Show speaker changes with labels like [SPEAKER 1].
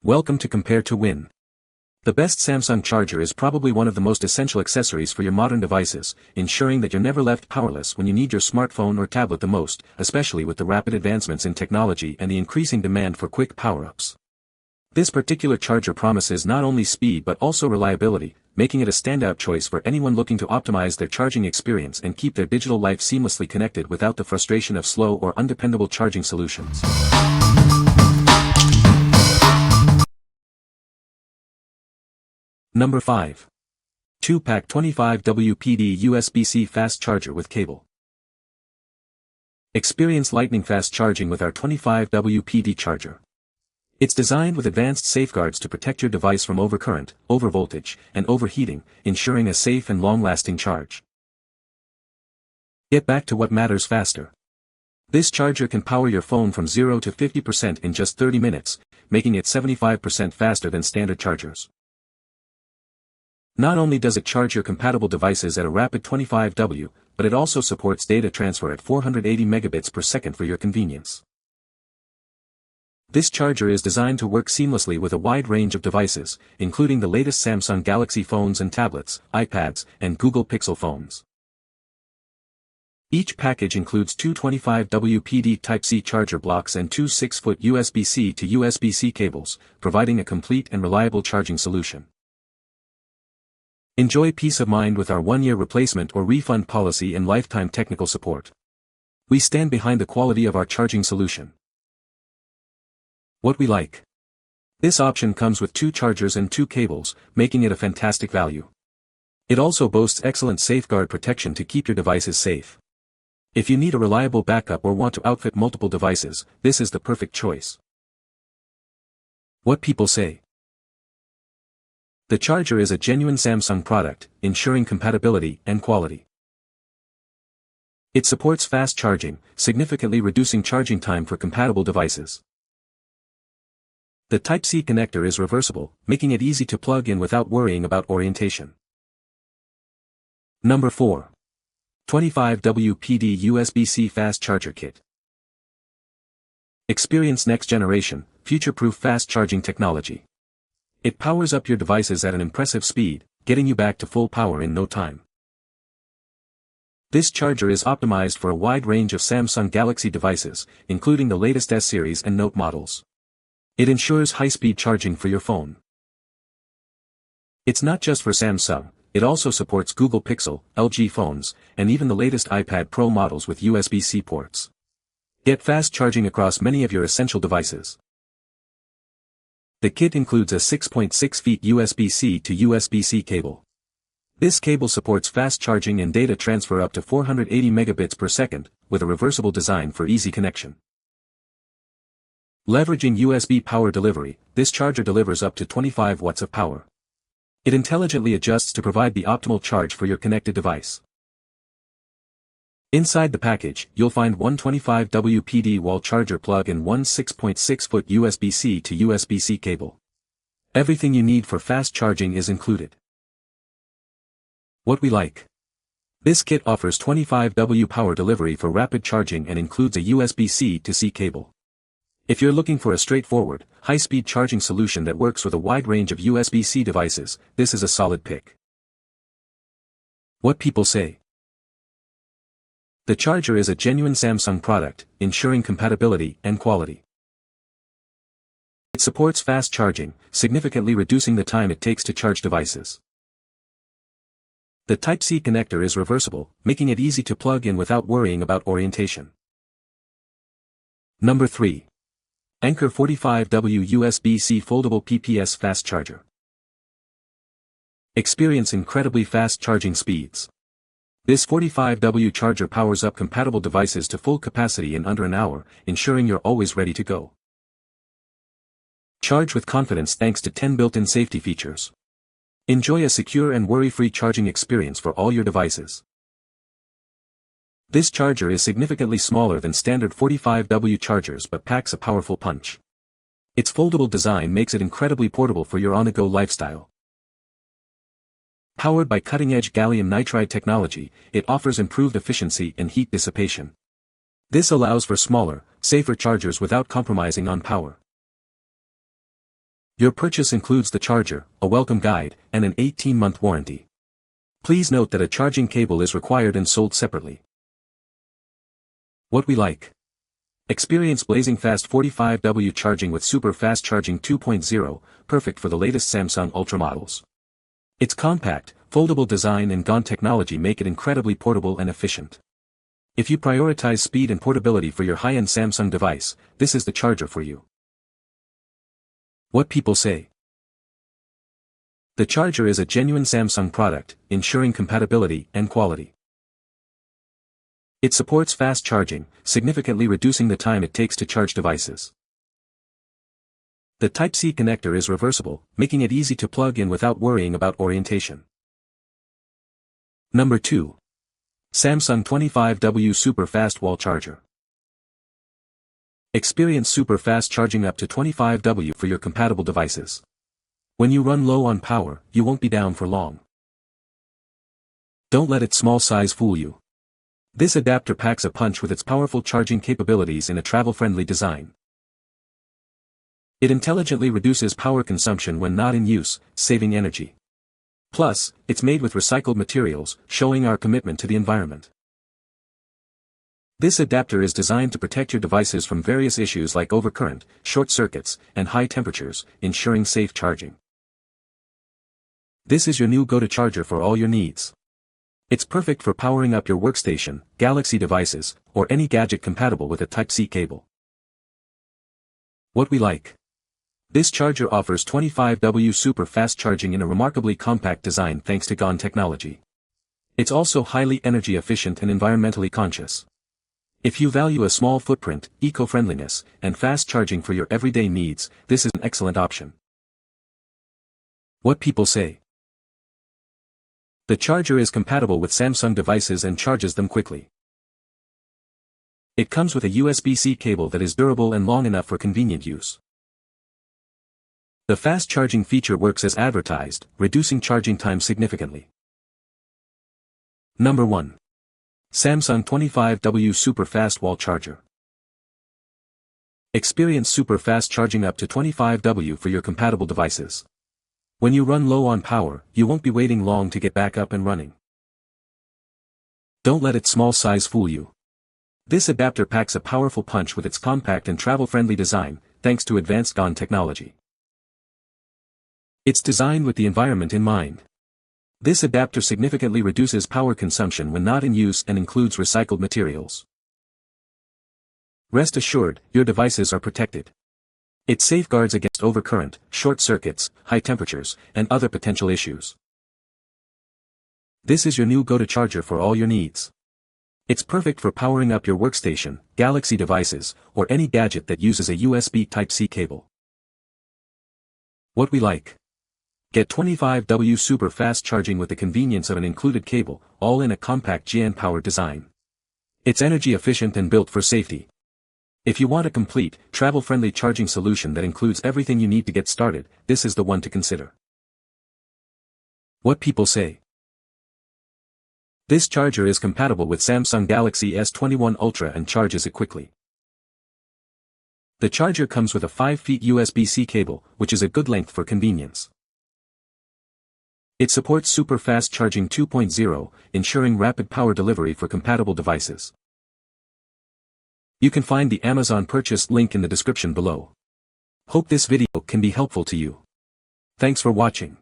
[SPEAKER 1] Welcome to Compare to Win. The best Samsung charger is probably one of the most essential accessories for your modern devices, ensuring that you're never left powerless when you need your smartphone or tablet the most, especially with the rapid advancements in technology and the increasing demand for quick power-ups. This particular charger promises not only speed but also reliability, making it a standout choice for anyone looking to optimize their charging experience and keep their digital life seamlessly connected without the frustration of slow or undependable charging solutions. Number 5. 2-pack 25 WPD USB-C fast charger with cable. Experience lightning fast charging with our 25 WPD charger. It's designed with advanced safeguards to protect your device from overcurrent, overvoltage, and overheating, ensuring a safe and long-lasting charge. Get back to what matters faster. This charger can power your phone from 0 to 50% in just 30 minutes, making it 75% faster than standard chargers. Not only does it charge your compatible devices at a rapid 25W, but it also supports data transfer at 480 megabits per second for your convenience. This charger is designed to work seamlessly with a wide range of devices, including the latest Samsung Galaxy phones and tablets, iPads, and Google Pixel phones. Each package includes two 25 WPD Type-C charger blocks and two 6-foot USB-C to USB-C cables, providing a complete and reliable charging solution. Enjoy peace of mind with our 1-year replacement or refund policy and lifetime technical support. We stand behind the quality of our charging solution. What we like. This option comes with 2 chargers and 2 cables, making it a fantastic value. It also boasts excellent safeguard protection to keep your devices safe. If you need a reliable backup or want to outfit multiple devices, this is the perfect choice. What people say. The charger is a genuine Samsung product, ensuring compatibility and quality. It supports fast charging, significantly reducing charging time for compatible devices. The Type-C connector is reversible, making it easy to plug in without worrying about orientation. Number 4. 25 WPD USB-C Fast Charger Kit. Experience next-generation, future-proof fast charging technology. It powers up your devices at an impressive speed, getting you back to full power in no time. This charger is optimized for a wide range of Samsung Galaxy devices, including the latest S-series and Note models. It ensures high-speed charging for your phone. It's not just for Samsung, it also supports Google Pixel, LG phones, and even the latest iPad Pro models with USB-C ports. Get fast charging across many of your essential devices. The kit includes a 6.6 feet USB-C to USB-C cable. This cable supports fast charging and data transfer up to 480 megabits per second, with a reversible design for easy connection. Leveraging USB power delivery, this charger delivers up to 25 watts of power. It intelligently adjusts to provide the optimal charge for your connected device. Inside the package, you'll find one 25 WPD wall charger plug and one 6.6-foot USB-C to USB-C cable. Everything you need for fast charging is included. What we like. This kit offers 25W power delivery for rapid charging and includes a USB-C to C cable. If you're looking for a straightforward, high-speed charging solution that works with a wide range of USB-C devices, this is a solid pick. What people say. The charger is a genuine Samsung product, ensuring compatibility and quality. It supports fast charging, significantly reducing the time it takes to charge devices. The Type-C connector is reversible, making it easy to plug in without worrying about orientation. Number 3. Anker 45W USB-C Foldable PPS Fast Charger. Experience incredibly fast charging speeds. This 45W charger powers up compatible devices to full capacity in under an hour, ensuring you're always ready to go. Charge with confidence thanks to 10 built-in safety features. Enjoy a secure and worry-free charging experience for all your devices. This charger is significantly smaller than standard 45W chargers but packs a powerful punch. Its foldable design makes it incredibly portable for your on-the-go lifestyle. Powered by cutting-edge gallium nitride technology, it offers improved efficiency and heat dissipation. This allows for smaller, safer chargers without compromising on power. Your purchase includes the charger, a welcome guide, and an 18-month warranty. Please note that a charging cable is required and sold separately. What we like. Experience blazing fast 45W charging with super fast charging 2.0, perfect for the latest Samsung Ultra models. Its compact, foldable design and GaN technology make it incredibly portable and efficient. If you prioritize speed and portability for your high-end Samsung device, this is the charger for you. What people say. The charger is a genuine Samsung product, ensuring compatibility and quality. It supports fast charging, significantly reducing the time it takes to charge devices. The Type-C connector is reversible, making it easy to plug in without worrying about orientation. Number 2. Samsung 25W Super Fast Wall Charger. Experience super fast charging up to 25W for your compatible devices. When you run low on power, you won't be down for long. Don't let its small size fool you. This adapter packs a punch with its powerful charging capabilities in a travel-friendly design. It intelligently reduces power consumption when not in use, saving energy. Plus, it's made with recycled materials, showing our commitment to the environment. This adapter is designed to protect your devices from various issues like overcurrent, short circuits, and high temperatures, ensuring safe charging. This is your new go-to charger for all your needs. It's perfect for powering up your workstation, Galaxy devices, or any gadget compatible with a Type-C cable. What we like. This charger offers 25W super fast charging in a remarkably compact design thanks to GaN technology. It's also highly energy efficient and environmentally conscious. If you value a small footprint, eco-friendliness, and fast charging for your everyday needs, this is an excellent option. What people say. The charger is compatible with Samsung devices and charges them quickly. It comes with a USB-C cable that is durable and long enough for convenient use. The fast charging feature works as advertised, reducing charging time significantly. Number 1. Samsung 25W Super Fast Wall Charger. Experience super fast charging up to 25W for your compatible devices. When you run low on power, you won't be waiting long to get back up and running. Don't let its small size fool you. This adapter packs a powerful punch with its compact and travel-friendly design, thanks to advanced GaN technology. It's designed with the environment in mind. This adapter significantly reduces power consumption when not in use and includes recycled materials. Rest assured, your devices are protected. It safeguards against overcurrent, short circuits, high temperatures, and other potential issues. This is your new go-to charger for all your needs. It's perfect for powering up your workstation, Galaxy devices, or any gadget that uses a USB Type-C cable. What we like. Get 25W super fast charging with the convenience of an included cable, all in a compact GaN-powered design. It's energy efficient and built for safety. If you want a complete, travel-friendly charging solution that includes everything you need to get started, this is the one to consider. What people say. This charger is compatible with Samsung Galaxy S21 Ultra and charges it quickly. The charger comes with a 5 feet USB-C cable, which is a good length for convenience. It supports super fast charging 2.0, ensuring rapid power delivery for compatible devices. You can find the Amazon purchase link in the description below. Hope this video can be helpful to you. Thanks for watching.